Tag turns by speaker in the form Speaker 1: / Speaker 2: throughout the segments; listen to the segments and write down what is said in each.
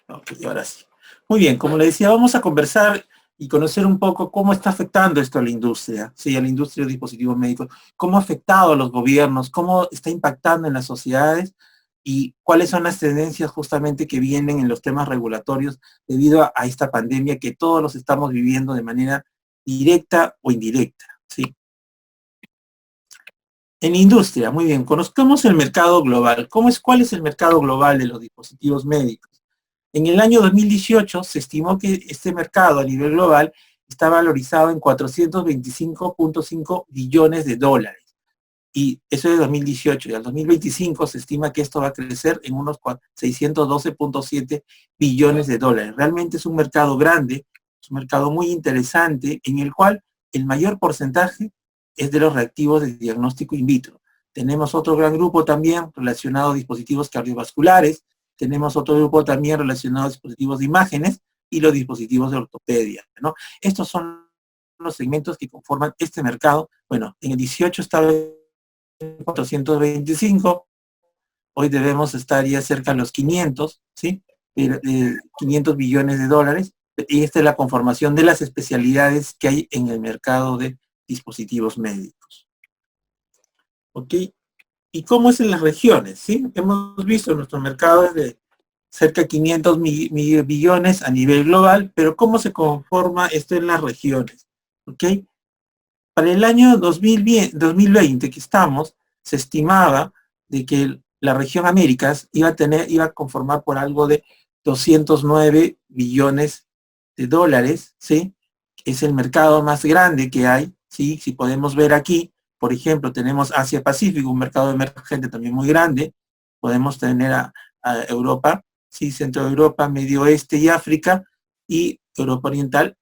Speaker 1: Ok, ahora sí. Muy bien, como le decía, vamos a conversar y conocer un poco cómo está afectando esto a la industria, sí, a la industria de dispositivos médicos, cómo ha afectado a los gobiernos, cómo está impactando en las sociedades y cuáles son las tendencias justamente que vienen en los temas regulatorios debido a esta pandemia que todos los estamos viviendo de manera directa o indirecta, sí. En industria, muy bien, conozcamos el mercado global. ¿Cuál es el mercado global de los dispositivos médicos? En el año 2018 se estimó que este mercado a nivel global está valorizado en 425.5 billones de dólares. Y eso es de 2018. Y al 2025 se estima que esto va a crecer en unos 612.7 billones de dólares. Realmente es un mercado grande, es un mercado muy interesante, en el cual el mayor porcentaje es de los reactivos de diagnóstico in vitro. Tenemos otro gran grupo también relacionado a dispositivos cardiovasculares, tenemos otro grupo también relacionado a dispositivos de imágenes y los dispositivos de ortopedia, ¿no? Estos son los segmentos que conforman este mercado. Bueno, en el 18 estaba en 425, hoy debemos estar ya cerca de los 500, ¿sí? 500 billones de dólares, y esta es la conformación de las especialidades que hay en el mercado de dispositivos médicos. ¿Ok? ¿Y cómo es en las regiones? ¿Sí? Hemos visto nuestro mercado es de cerca de 500 billones a nivel global, pero ¿cómo se conforma esto en las regiones? ¿Ok? Para el año 2020 que estamos, se estimaba de que la región Américas iba a conformar por algo de 209 billones de dólares, ¿sí? Es el mercado más grande que hay, ¿sí? Si podemos ver aquí, por ejemplo, tenemos Asia-Pacífico, un mercado emergente también muy grande, podemos tener a Europa, ¿sí? Centro de Europa, Medio Oeste y África, y Europa Oriental,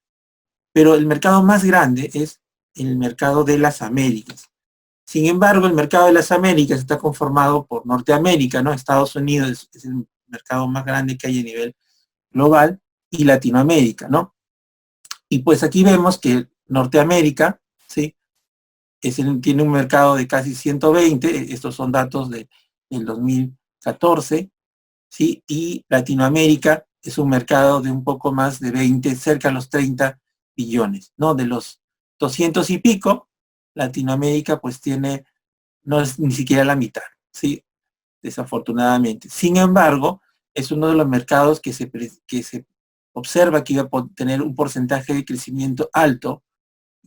Speaker 1: pero el mercado más grande es el mercado de las Américas. Sin embargo, el mercado de las Américas está conformado por Norteamérica, ¿no? Estados Unidos es el mercado más grande que hay a nivel global, y Latinoamérica, ¿no? Y pues aquí vemos que Norteamérica, ¿sí? Tiene un mercado de casi 120, estos son datos del 2014, ¿sí? Y Latinoamérica es un mercado de un poco más de 20, cerca a los 30 billones, ¿no? De los 200 y pico, Latinoamérica pues tiene, no es ni siquiera la mitad, ¿sí? Desafortunadamente. Sin embargo, es uno de los mercados que se observa que iba a tener un porcentaje de crecimiento alto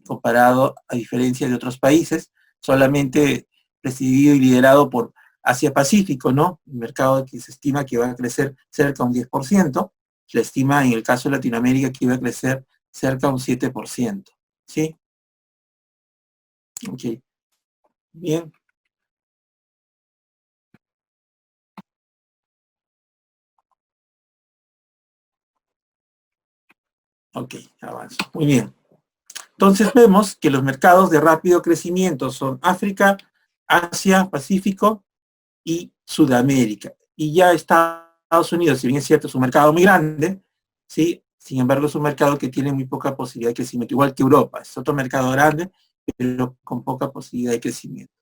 Speaker 1: comparado a diferencia de otros países, solamente presidido y liderado por Asia-Pacífico, ¿no? Un mercado que se estima que va a crecer cerca de un 10%, se estima en el caso de Latinoamérica que iba a crecer cerca de un 7%, ¿sí? Ok, bien. Ok, avanzo. Muy bien. Entonces vemos que los mercados de rápido crecimiento son África, Asia, Pacífico y Sudamérica. Y ya Estados Unidos, si bien es cierto, es un mercado muy grande, ¿sí? Sin embargo, es un mercado que tiene muy poca posibilidad de crecimiento, igual que Europa. Es otro mercado grande, pero con poca posibilidad de crecimiento.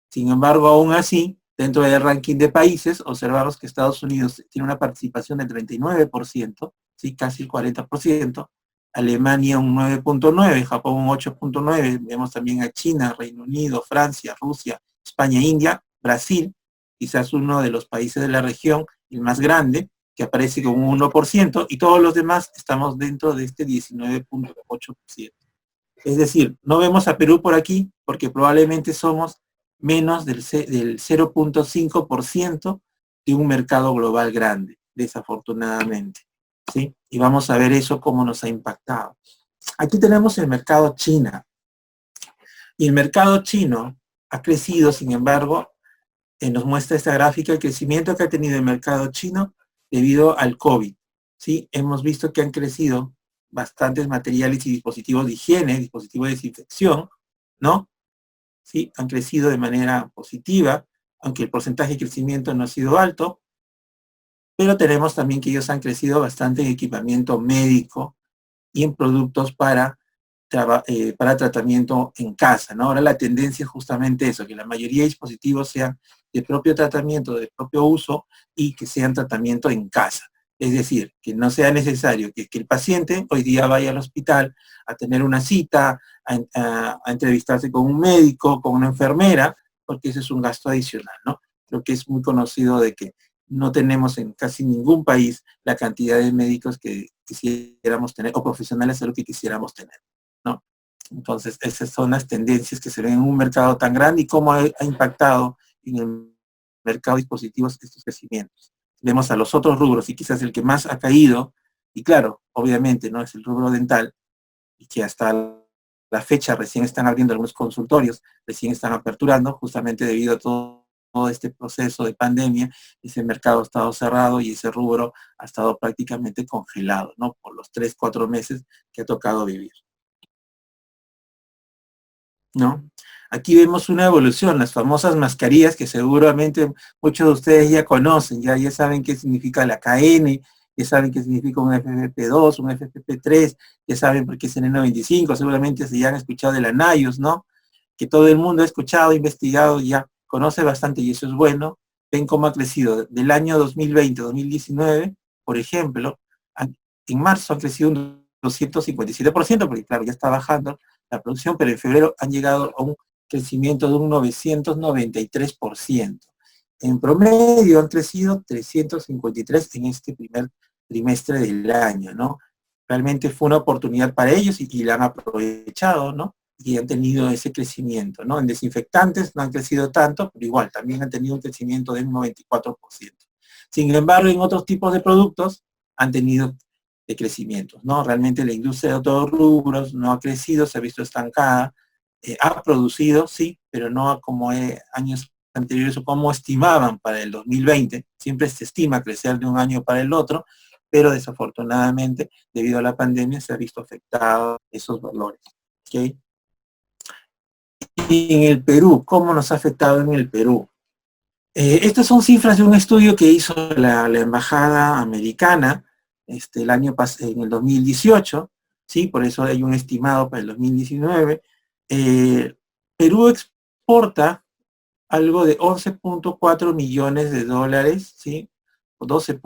Speaker 1: Sin embargo, aún así, dentro del ranking de países, observamos que Estados Unidos tiene una participación del 39%, ¿sí? Casi el 40%, Alemania un 9.9%, Japón un 8.9%, vemos también a China, Reino Unido, Francia, Rusia, España, India, Brasil, quizás uno de los países de la región, el más grande, que aparece con un 1%, y todos los demás estamos dentro de este 19.8%. Es decir, no vemos a Perú por aquí porque probablemente somos menos del 0.5% de un mercado global grande, desafortunadamente, ¿sí? Y vamos a ver eso cómo nos ha impactado. Aquí tenemos el mercado China. Y el mercado chino ha crecido, sin embargo, nos muestra esta gráfica el crecimiento que ha tenido el mercado chino debido al COVID, ¿sí? Hemos visto que han crecido bastantes materiales y dispositivos de higiene, dispositivos de desinfección, ¿no? Sí, han crecido de manera positiva, aunque el porcentaje de crecimiento no ha sido alto, pero tenemos también que ellos han crecido bastante en equipamiento médico y en productos para para tratamiento en casa, ¿no? Ahora la tendencia es justamente eso, que la mayoría de dispositivos sean de propio tratamiento, de propio uso, y que sean tratamiento en casa. Es decir, que no sea necesario que el paciente hoy día vaya al hospital a tener una cita, a entrevistarse con un médico, con una enfermera, porque ese es un gasto adicional, ¿no? Creo que es muy conocido de que no tenemos en casi ningún país la cantidad de médicos que quisiéramos tener, o profesionales de lo que quisiéramos tener, ¿no? Entonces, esas son las tendencias que se ven en un mercado tan grande y cómo ha impactado en el mercado de dispositivos estos crecimientos. Vemos a los otros rubros y quizás el que más ha caído, y claro, obviamente, ¿no? Es el rubro dental, y que hasta la fecha recién están abriendo algunos consultorios, recién están aperturando, justamente debido a todo este proceso de pandemia. Ese mercado ha estado cerrado y ese rubro ha estado prácticamente congelado, ¿no? Por los 3, 4 meses que ha tocado vivir, ¿no? Aquí vemos una evolución, las famosas mascarillas que seguramente muchos de ustedes ya conocen, ya saben qué significa la KN, ya saben qué significa un FFP2, un FFP3, ya saben por qué es el N95, seguramente se ya han escuchado de la NIOS, ¿no? Que todo el mundo ha escuchado, investigado, ya conoce bastante y eso es bueno. Ven cómo ha crecido del año 2020-2019, por ejemplo, en marzo ha crecido un 257%, porque claro, ya está bajando la producción, pero en febrero han llegado a un crecimiento de un 993%. En promedio han crecido 353 en este primer trimestre del año, ¿no? Realmente fue una oportunidad para ellos y la han aprovechado, ¿no? Y han tenido ese crecimiento, ¿no? En desinfectantes no han crecido tanto, pero igual también han tenido un crecimiento del 94%. Sin embargo, en otros tipos de productos han tenido crecimientos, ¿no? Realmente la industria de otros rubros no ha crecido, se ha visto estancada, ha producido, sí, pero no como años anteriores o como estimaban para el 2020. Siempre se estima crecer de un año para el otro, pero desafortunadamente, debido a la pandemia, se ha visto afectado esos valores. ¿Okay? Y en el Perú, ¿cómo nos ha afectado en el Perú? Estas son cifras de un estudio que hizo la Embajada Americana el año en el 2018, ¿sí? Por eso hay un estimado para el 2019. Perú exporta algo de 11.4 millones de dólares, ¿sí? 12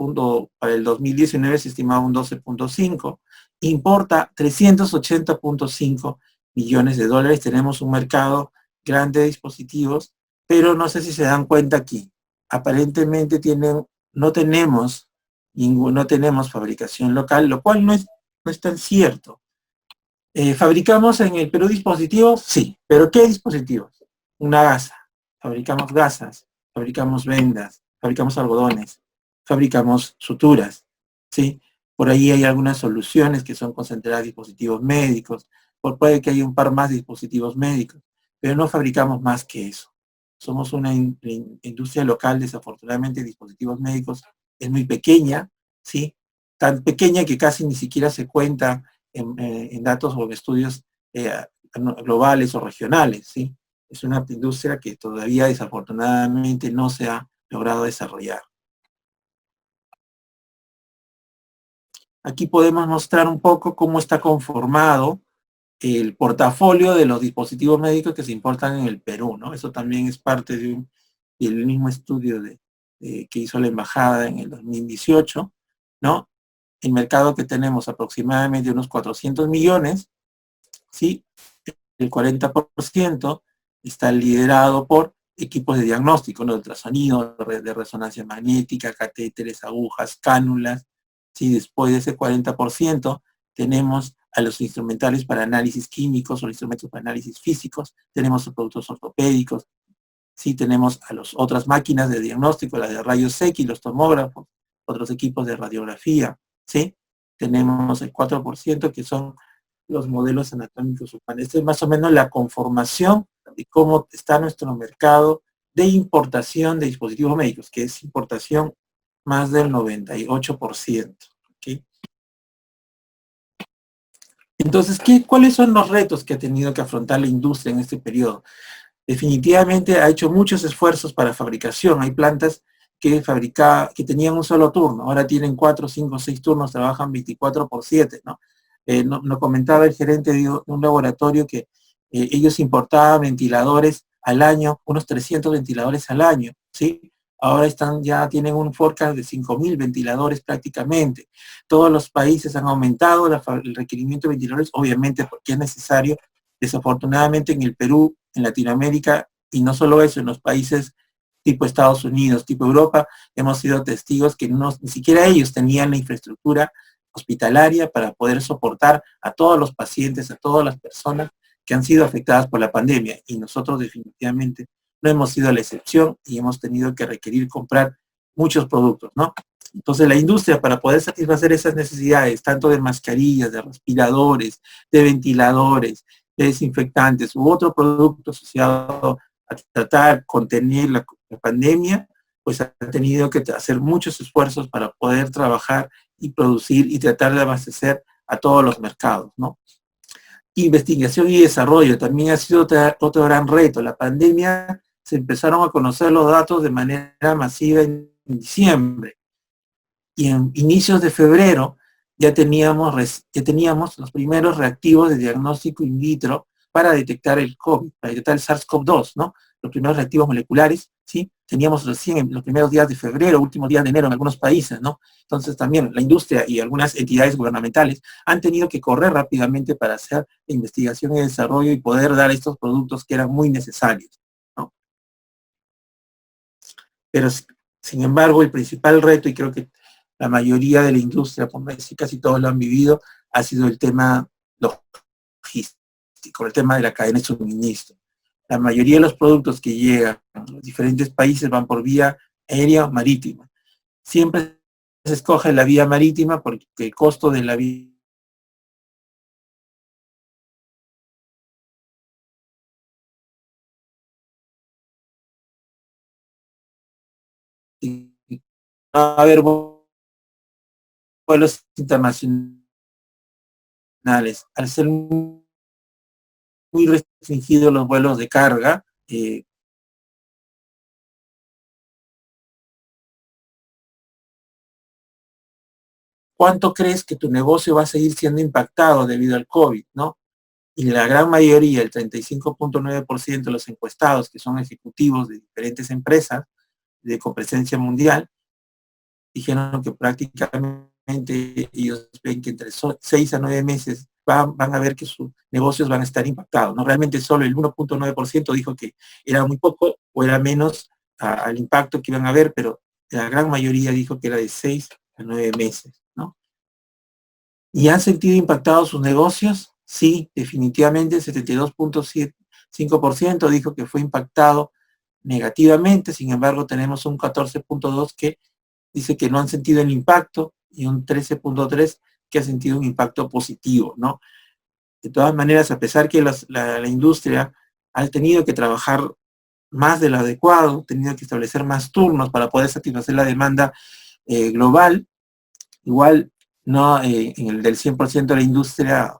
Speaker 1: para el 2019 se estimaba un 12.5, importa 380.5 millones de dólares, tenemos un mercado grande de dispositivos, pero no sé si se dan cuenta aquí, aparentemente no tenemos fabricación local, lo cual no es tan cierto. ¿Fabricamos en el Perú dispositivos? Sí, pero ¿qué dispositivos? Una gasa, fabricamos gasas, fabricamos vendas, fabricamos algodones, fabricamos suturas, ¿sí? Por ahí hay algunas soluciones que son concentradas en dispositivos médicos, puede que haya un par más de dispositivos médicos, pero no fabricamos más que eso. Somos una industria local, desafortunadamente, de dispositivos médicos es muy pequeña, ¿sí? Tan pequeña que casi ni siquiera se cuenta en datos o en estudios globales o regionales, ¿sí? Es una industria que todavía desafortunadamente no se ha logrado desarrollar. Aquí podemos mostrar un poco cómo está conformado el portafolio de los dispositivos médicos que se importan en el Perú, ¿no? Eso también es parte del mismo estudio que hizo la embajada en el 2018, ¿no? El mercado que tenemos aproximadamente unos 400 millones, ¿sí? El 40% está liderado por equipos de diagnóstico, ¿no? De ultrasonido, de resonancia magnética, catéteres, agujas, cánulas. ¿Sí? Después de ese 40% tenemos a los instrumentales para análisis químicos o instrumentos para análisis físicos, tenemos los productos ortopédicos, ¿sí? Tenemos a las otras máquinas de diagnóstico, las de rayos X, los tomógrafos, otros equipos de radiografía, ¿sí? Tenemos el 4% que son los modelos anatómicos humanos. Esta es más o menos la conformación de cómo está nuestro mercado de importación de dispositivos médicos, que es importación más del 98%. ¿Okay? Entonces, ¿cuáles son los retos que ha tenido que afrontar la industria en este periodo? Definitivamente ha hecho muchos esfuerzos para fabricación. Hay plantas que tenían un solo turno, ahora tienen 4, 5, 6 turnos, trabajan 24/7, ¿no? nos comentaba el gerente de un laboratorio que ellos importaban ventiladores al año, unos 300 ventiladores al año, ¿sí? Ahora ya tienen un forecast de 5.000 ventiladores prácticamente. Todos los países han aumentado el requerimiento de ventiladores, obviamente porque es necesario. Desafortunadamente en el Perú, en Latinoamérica, y no solo eso, en los países tipo Estados Unidos, tipo Europa, hemos sido testigos que ni siquiera ellos tenían la infraestructura hospitalaria para poder soportar a todos los pacientes, a todas las personas que han sido afectadas por la pandemia. Y nosotros definitivamente no hemos sido la excepción y hemos tenido que requerir comprar muchos productos, ¿no? Entonces la industria, para poder satisfacer esas necesidades, tanto de mascarillas, de respiradores, de ventiladores, de desinfectantes u otro producto asociado a tratar, contener la pandemia, pues ha tenido que hacer muchos esfuerzos para poder trabajar y producir y tratar de abastecer a todos los mercados, ¿no? Investigación y desarrollo también ha sido otro gran reto. La pandemia, se empezaron a conocer los datos de manera masiva en diciembre, y en inicios de febrero ya teníamos los primeros reactivos de diagnóstico in vitro para detectar el COVID, para detectar el SARS-CoV-2, ¿no? Los primeros reactivos moleculares, ¿sí? Teníamos recién en los primeros días de febrero, últimos días de enero en algunos países, ¿no? Entonces también la industria y algunas entidades gubernamentales han tenido que correr rápidamente para hacer investigación y desarrollo y poder dar estos productos que eran muy necesarios, ¿no? Pero sin embargo, el principal reto, y creo que la mayoría de la industria, por no decir casi todos lo han vivido, ha sido el tema logístico, el tema de la cadena de suministro. La mayoría de los productos que llegan a los diferentes países van por vía aérea o marítima. Siempre se escoge la vía marítima porque el costo de la vía va a haber vuelos internacionales. Al ser muy restringidos los vuelos de carga, ¿cuánto crees que tu negocio va a seguir siendo impactado debido al COVID, ¿no? Y la gran mayoría, el 35.9% de los encuestados, que son ejecutivos de diferentes empresas con presencia mundial, dijeron que prácticamente ellos ven que entre 6 a 9 meses van a ver que sus negocios van a estar impactados, ¿no? Realmente solo el 1.9% dijo que era muy poco o era menos al impacto que iban a ver, pero la gran mayoría dijo que era de 6 a 9 meses, ¿no? ¿Y han sentido impactados sus negocios? Sí, definitivamente el 72.5% dijo que fue impactado negativamente. Sin embargo, tenemos un 14.2% que dice que no han sentido el impacto y un 13.3% que ha sentido un impacto positivo, ¿no? De todas maneras, a pesar que la industria ha tenido que trabajar más de lo adecuado, ha tenido que establecer más turnos para poder satisfacer la demanda global, igual no en el del 100% de la industria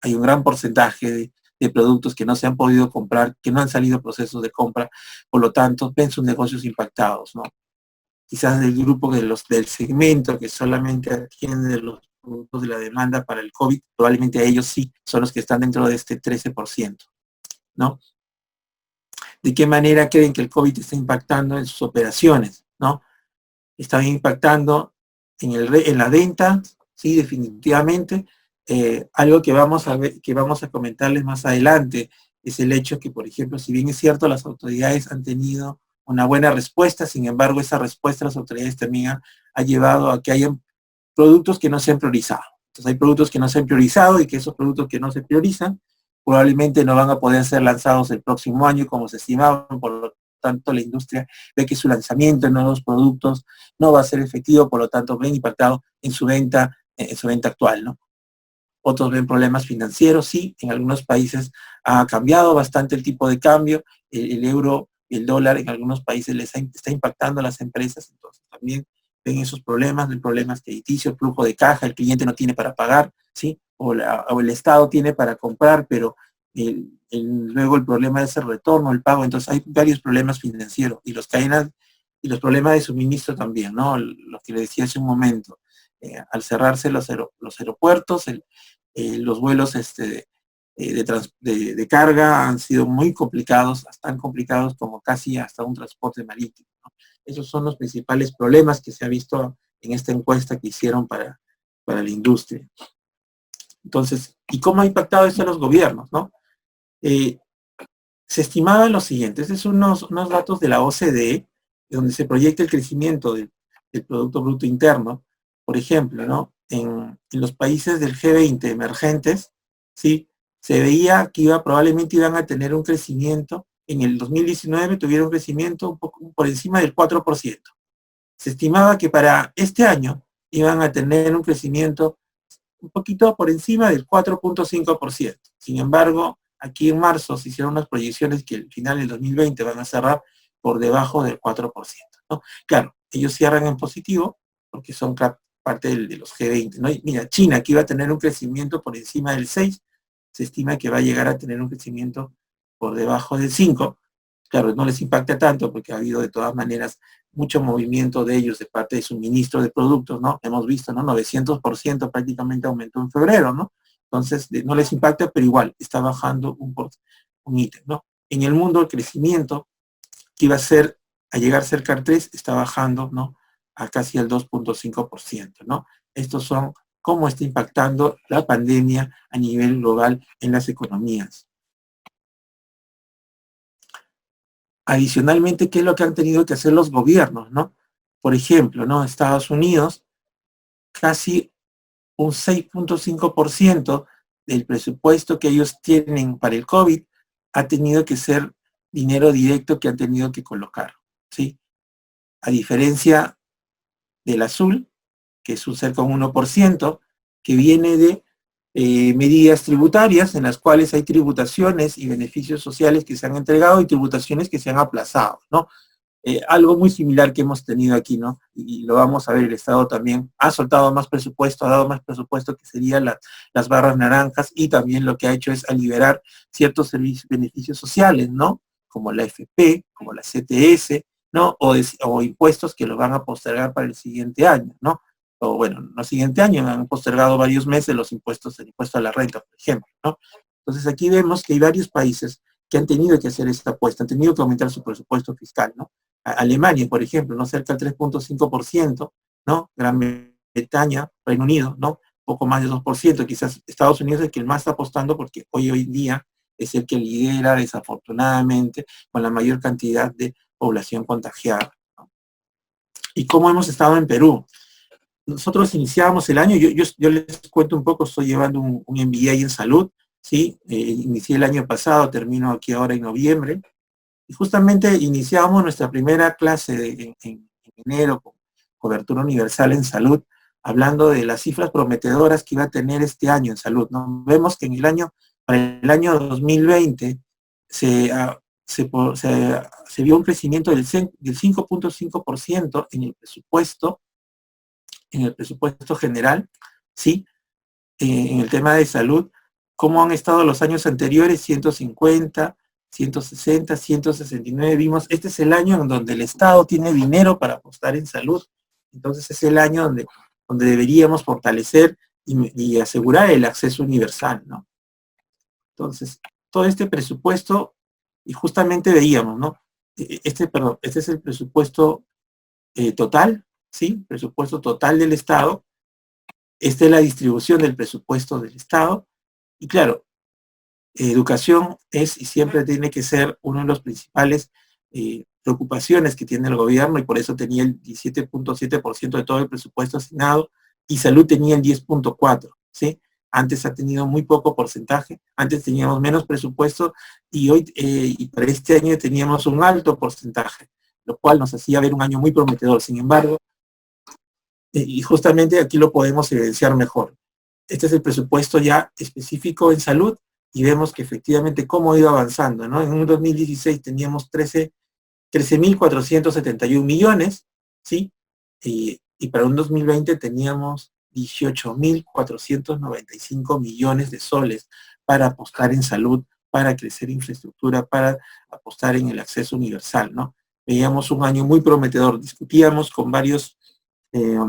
Speaker 1: hay un gran porcentaje de productos que no se han podido comprar, que no han salido procesos de compra, por lo tanto ven sus negocios impactados, ¿no? Quizás del grupo del segmento que solamente atiende los productos de la demanda para el COVID, probablemente ellos sí son los que están dentro de este 13%, ¿no? ¿De qué manera creen que el COVID está impactando en sus operaciones, ¿no? Está impactando en la venta, sí, definitivamente. Algo que vamos a ver, que vamos a comentarles más adelante, es el hecho que, por ejemplo, si bien es cierto, las autoridades han tenido una buena respuesta, sin embargo, esa respuesta de las autoridades también ha llevado a que haya productos que no se han priorizado. Entonces hay productos que no se han priorizado y que esos productos que no se priorizan probablemente no van a poder ser lanzados el próximo año como se estimaban, por lo tanto la industria ve que su lanzamiento de nuevos productos no va a ser efectivo, por lo tanto ven impactado en su venta actual, ¿no? Otros ven problemas financieros, sí, en algunos países ha cambiado bastante el tipo de cambio, el euro y el dólar en algunos países está impactando a las empresas, entonces también ven esos problemas crediticios, flujo de caja, el cliente no tiene para pagar, ¿sí? O el Estado tiene para comprar, pero luego el problema es el retorno, el pago, entonces hay varios problemas financieros y los problemas de suministro también, ¿no? Lo que le decía hace un momento, al cerrarse los aeropuertos, los vuelos de carga han sido muy complicados, tan complicados como casi hasta un transporte marítimo, ¿no? Esos son los principales problemas que se ha visto en esta encuesta que hicieron para la industria. Entonces, ¿y cómo ha impactado esto a los gobiernos, no? Se estimaba lo siguiente, estos son unos datos de la OCDE, donde se proyecta el crecimiento del Producto Bruto Interno, por ejemplo, ¿no? En los países del G20 emergentes, ¿sí? Se veía que probablemente iban a tener un crecimiento, en el 2019 tuvieron un crecimiento un poco por encima del 4%. Se estimaba que para este año iban a tener un crecimiento un poquito por encima del 4.5%. Sin embargo, aquí en marzo se hicieron unas proyecciones que al final del 2020 van a cerrar por debajo del 4%, ¿no? Claro, ellos cierran en positivo porque son parte de los G20, ¿no? Y mira, China, que iba a tener un crecimiento por encima del 6, se estima que va a llegar a tener un crecimiento por debajo del 5. Claro, no les impacta tanto porque ha habido de todas maneras mucho movimiento de ellos de parte de suministro de productos, ¿no? Hemos visto, ¿no? 900% prácticamente aumentó en febrero, ¿no? Entonces, no les impacta, pero igual está bajando un ítem, ¿no? En el mundo el crecimiento que iba a llegar cerca al 3, está bajando, ¿no? A casi el 2.5%, ¿no? Estos son cómo está impactando la pandemia a nivel global en las economías. Adicionalmente, ¿qué es lo que han tenido que hacer los gobiernos, no? Por ejemplo, ¿no? Estados Unidos, casi un 6.5% del presupuesto que ellos tienen para el COVID ha tenido que ser dinero directo que han tenido que colocar, ¿sí? A diferencia del azul, que es un cerca de un 1%, que viene de medidas tributarias en las cuales hay tributaciones y beneficios sociales que se han entregado y tributaciones que se han aplazado, ¿no? Algo muy similar que hemos tenido aquí, ¿no? Y lo vamos a ver, el Estado también ha soltado más presupuesto, ha dado más presupuesto que serían las barras naranjas, y también lo que ha hecho es a liberar ciertos servicios, beneficios sociales, ¿no? Como la AFP, como la CTS, ¿no? O impuestos que lo van a postergar para el siguiente año, ¿no? O bueno, no siguiente año, han postergado varios meses los impuestos, el impuesto a la renta, por ejemplo, ¿no? Entonces aquí vemos que hay varios países que han tenido que hacer esta apuesta, han tenido que aumentar su presupuesto fiscal, ¿no? Alemania, por ejemplo, ¿no? Cerca del 3.5%, ¿no? Gran Bretaña, Reino Unido, ¿no? Poco más de 2%, quizás Estados Unidos es el que más está apostando porque hoy en día es el que lidera, desafortunadamente, con la mayor cantidad de población contagiada, ¿no? ¿Y cómo hemos estado en Perú? Nosotros iniciábamos el año, yo les cuento un poco, estoy llevando un MBA en salud, ¿sí? Inicié el año pasado, termino aquí ahora en noviembre, y justamente iniciamos nuestra primera clase en enero con cobertura universal en salud, hablando de las cifras prometedoras que iba a tener este año en salud, ¿no? Vemos que para el año 2020 se vio un crecimiento del 5.5% en el presupuesto general, ¿sí? En el tema de salud, cómo han estado los años anteriores, 150, 160, 169, vimos, este es el año en donde el Estado tiene dinero para apostar en salud, entonces es el año donde deberíamos fortalecer y asegurar el acceso universal, ¿no? Entonces, todo este presupuesto, y justamente veíamos, ¿no? Este es el presupuesto total, ¿sí? Presupuesto total del Estado. Esta es la distribución del presupuesto del Estado. Y claro, educación es y siempre tiene que ser uno de los principales preocupaciones que tiene el gobierno, y por eso tenía el 17.7% de todo el presupuesto asignado, y salud tenía el 10.4%, ¿sí? Antes ha tenido muy poco porcentaje, antes teníamos menos presupuesto, y hoy, y para este año teníamos un alto porcentaje, lo cual nos hacía ver un año muy prometedor. Sin embargo, y justamente aquí lo podemos evidenciar mejor. Este es el presupuesto ya específico en salud, y vemos que efectivamente cómo ha ido avanzando, ¿no? En un 2016 teníamos 13.471 millones, ¿sí? Y para un 2020 teníamos 18.495 millones de soles para apostar en salud, para crecer infraestructura, para apostar en el acceso universal, ¿no? Veíamos un año muy prometedor, discutíamos eh,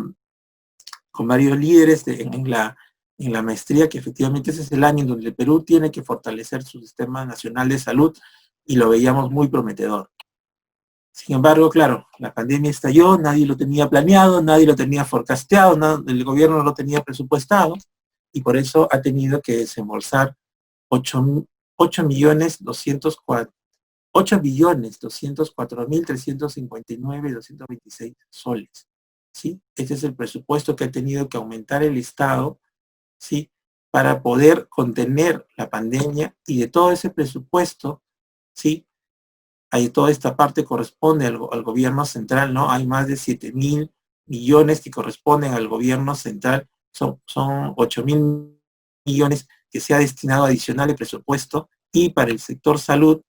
Speaker 1: con varios líderes en la maestría que efectivamente ese es el año en donde el Perú tiene que fortalecer su sistema nacional de salud y lo veíamos muy prometedor. Sin embargo, claro, la pandemia estalló, nadie lo tenía planeado, nadie lo tenía forecasteado, el gobierno no lo tenía presupuestado y por eso ha tenido que desembolsar 8.204.359.226 soles. ¿Sí? Este es el presupuesto que ha tenido que aumentar el Estado, ¿sí? Para poder contener la pandemia y de todo ese presupuesto, ¿sí? Ahí toda esta parte corresponde al gobierno central, ¿no? Hay más de 7.000 millones que corresponden al gobierno central, son 8.000 millones que se ha destinado adicional el presupuesto y para el sector salud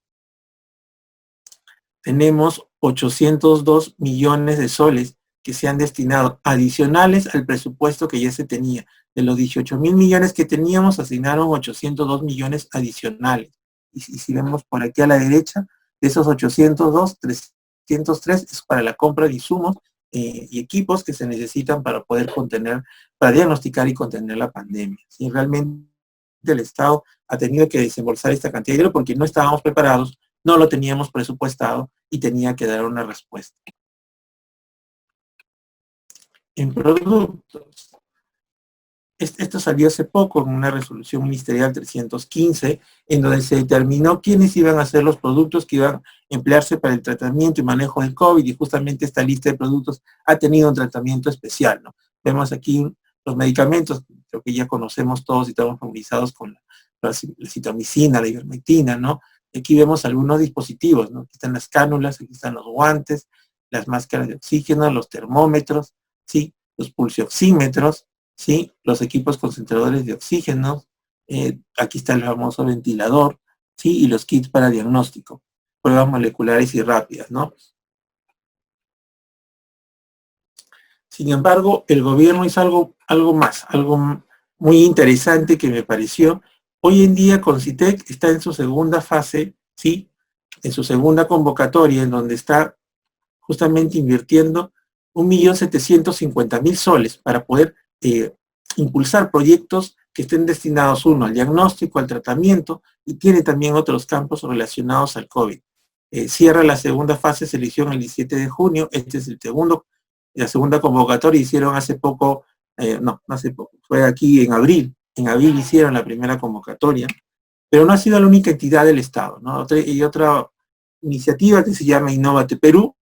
Speaker 1: tenemos 802 millones de soles que se han destinado adicionales al presupuesto que ya se tenía. De los 18.000 millones que teníamos, asignaron 802 millones adicionales. Y si vemos por aquí a la derecha, de esos 802, 303 es para la compra de insumos y equipos que se necesitan para poder contener, para diagnosticar y contener la pandemia. ¿Sí? Realmente el Estado ha tenido que desembolsar esta cantidad de dinero porque no estábamos preparados, no lo teníamos presupuestado y tenía que dar una respuesta. En productos, esto salió hace poco en una resolución ministerial 315, en donde se determinó quiénes iban a ser los productos que iban a emplearse para el tratamiento y manejo del COVID, y justamente esta lista de productos ha tenido un tratamiento especial, ¿no? Vemos aquí los medicamentos, creo que ya conocemos todos y estamos familiarizados con la citromicina, la ivermectina, ¿no? Aquí vemos algunos dispositivos, ¿no? Aquí están las cánulas, aquí están los guantes, las máscaras de oxígeno, los termómetros, ¿sí? Los pulsioxímetros, ¿sí? Los equipos concentradores de oxígeno, aquí está el famoso ventilador, ¿sí? Y los kits para diagnóstico, pruebas moleculares y rápidas, ¿no? Sin embargo, el gobierno hizo algo más, algo muy interesante que me pareció. Hoy en día Concitec está en su segunda fase, ¿sí? En su segunda convocatoria, en donde está justamente invirtiendo 1.750.000 soles para poder impulsar proyectos que estén destinados, uno, al diagnóstico, al tratamiento, y tiene también otros campos relacionados al COVID. Cierra la segunda fase, se eligió el 17 de junio, este es la segunda convocatoria, hicieron hace poco, no hace poco, fue aquí en abril hicieron la primera convocatoria, pero no ha sido la única entidad del Estado, ¿no? Y otra iniciativa que se llama Innovate Perú,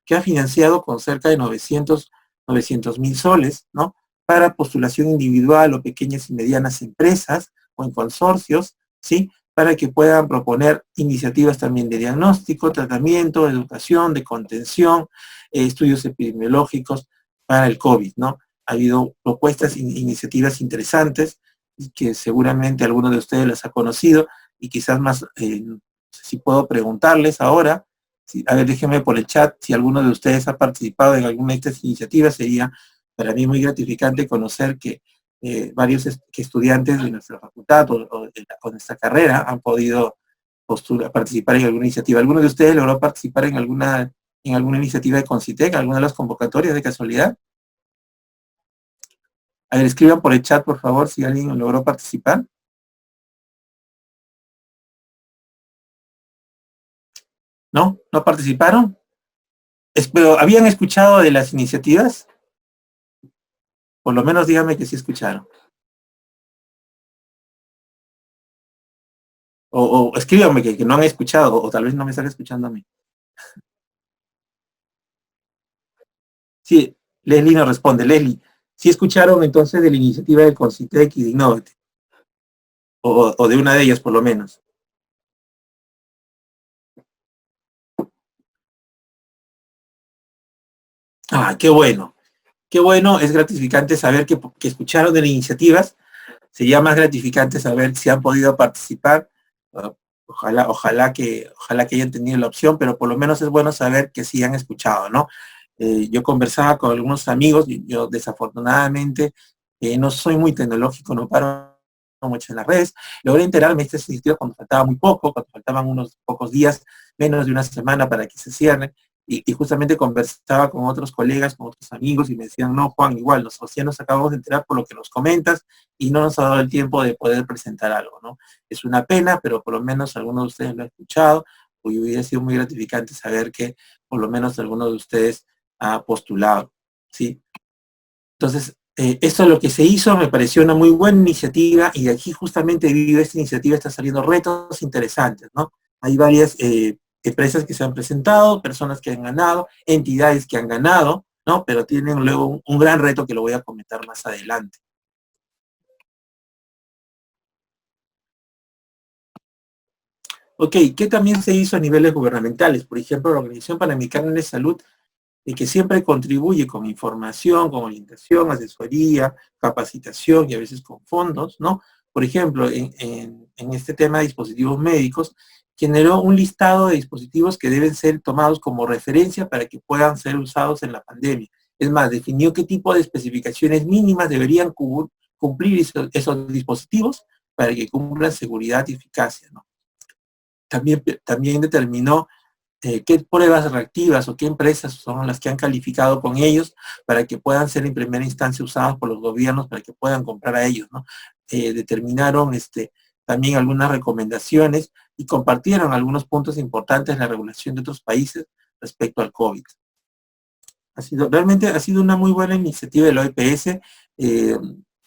Speaker 1: que ha financiado con cerca de 900.000 soles, ¿no? Para postulación individual o pequeñas y medianas empresas o en consorcios, ¿sí? Para que puedan proponer iniciativas también de diagnóstico, tratamiento, educación, de contención, estudios epidemiológicos para el COVID, ¿no? Ha habido propuestas, iniciativas interesantes que seguramente alguno de ustedes las ha conocido y quizás más, no sé si puedo preguntarles ahora. Sí, a ver, déjenme por el chat si alguno de ustedes ha participado en alguna de estas iniciativas. Sería para mí muy gratificante conocer que varios estudiantes de nuestra facultad o de nuestra carrera han podido participar en alguna iniciativa. ¿Alguno de ustedes logró participar en alguna iniciativa de Concitec, alguna de las convocatorias de casualidad? A ver, escriban por el chat, por favor, si alguien logró participar. ¿No? ¿No participaron? Pero, ¿habían escuchado de las iniciativas? Por lo menos díganme que sí escucharon. O escríbanme que no han escuchado, o tal vez no me están escuchando a mí. Sí, Leslie nos responde. Leslie, ¿sí escucharon entonces de la iniciativa de Concitec y de Innovate? O de una de ellas, por lo menos. Ah, qué bueno. Qué bueno, es gratificante saber que escucharon de las iniciativas. Sería más gratificante saber si han podido participar. Uh, ojalá que hayan tenido la opción, pero por lo menos es bueno saber que sí han escuchado, ¿no? Yo conversaba con algunos amigos, yo desafortunadamente no soy muy tecnológico, no paro mucho en las redes. Logré enterarme de este sitio cuando faltaba muy poco, cuando faltaban unos pocos días, menos de una semana para que se cierren, y justamente conversaba con otros colegas, con otros amigos, y me decían, no, Juan, igual, nosotros ya nos acabamos de enterar por lo que nos comentas, y no nos ha dado el tiempo de poder presentar algo, ¿no? Es una pena, pero por lo menos algunos de ustedes lo han escuchado, y hubiera sido muy gratificante saber que por lo menos alguno de ustedes ha postulado, ¿sí? Entonces, eso es lo que se hizo, me pareció una muy buena iniciativa, y de aquí justamente debido a esta iniciativa están saliendo retos interesantes, ¿no? Hay varias empresas que se han presentado, personas que han ganado, entidades que han ganado, ¿no? Pero tienen luego un gran reto que lo voy a comentar más adelante. Ok, ¿qué también se hizo a niveles gubernamentales? Por ejemplo, la Organización Panamericana de Salud, que siempre contribuye con información, con orientación, asesoría, capacitación y a veces con fondos, ¿no? Por ejemplo, en este tema de dispositivos médicos, generó un listado de dispositivos que deben ser tomados como referencia para que puedan ser usados en la pandemia. Es más, definió qué tipo de especificaciones mínimas deberían cumplir esos dispositivos para que cumplan seguridad y eficacia, ¿no? También determinó qué pruebas reactivas o qué empresas son las que han calificado con ellos para que puedan ser en primera instancia usados por los gobiernos para que puedan comprar a ellos, ¿no? Determinaron también algunas recomendaciones y compartieron algunos puntos importantes en la regulación de otros países respecto al COVID. Realmente ha sido una muy buena iniciativa de la OPS.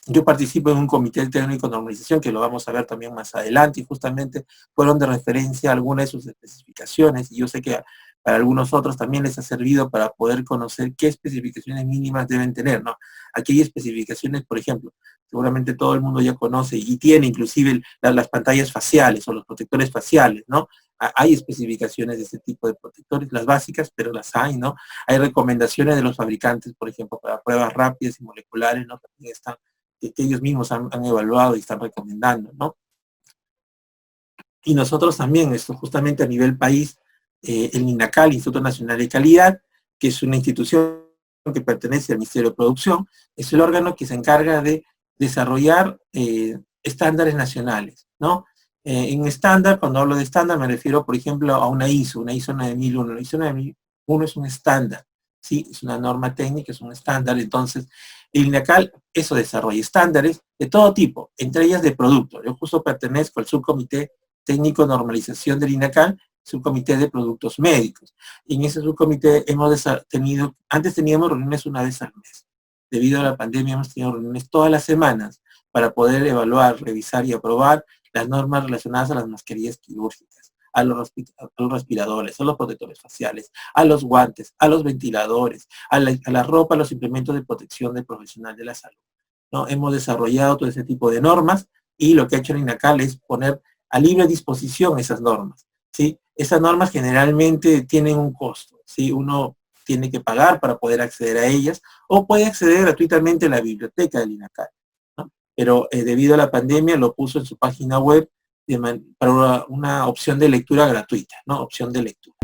Speaker 1: Yo participo en un comité técnico de normalización, que lo vamos a ver también más adelante, y justamente fueron de referencia algunas de sus especificaciones, y yo sé que para algunos otros también les ha servido para poder conocer qué especificaciones mínimas deben tener, ¿no? Aquí hay especificaciones, por ejemplo, seguramente todo el mundo ya conoce y tiene inclusive las pantallas faciales o los protectores faciales, ¿no? Hay especificaciones de ese tipo de protectores, las básicas, pero las hay, ¿no? Hay recomendaciones de los fabricantes, por ejemplo, para pruebas rápidas y moleculares, ¿no? También están, que ellos mismos han evaluado y están recomendando, ¿no? Y nosotros también, esto justamente a nivel país, el INACAL, Instituto Nacional de Calidad, que es una institución que pertenece al Ministerio de Producción, es el órgano que se encarga de desarrollar estándares nacionales, ¿no? En estándar, cuando hablo de estándar, me refiero, por ejemplo, a una ISO 9001. La ISO 9001 es un estándar, ¿sí? Es una norma técnica, es un estándar. Entonces, el INACAL, eso desarrolla estándares de todo tipo, entre ellas de productos. Yo justo pertenezco al subcomité técnico de normalización del INACAL, subcomité de productos médicos. Y en ese subcomité antes teníamos reuniones una vez al mes. Debido a la pandemia hemos tenido reuniones todas las semanas para poder evaluar, revisar y aprobar las normas relacionadas a las mascarillas quirúrgicas, a los respiradores, a los protectores faciales, a los guantes, a los ventiladores, a la ropa, a los implementos de protección del profesional de la salud, ¿no? Hemos desarrollado todo ese tipo de normas, y lo que ha hecho el INACAL es poner a libre disposición esas normas, ¿sí? Esas normas generalmente tienen un costo, ¿sí? Uno tiene que pagar para poder acceder a ellas, o puede acceder gratuitamente a la biblioteca del INACAL, ¿no? Pero debido a la pandemia lo puso en su página web para una opción de lectura gratuita, ¿no? Opción de lectura.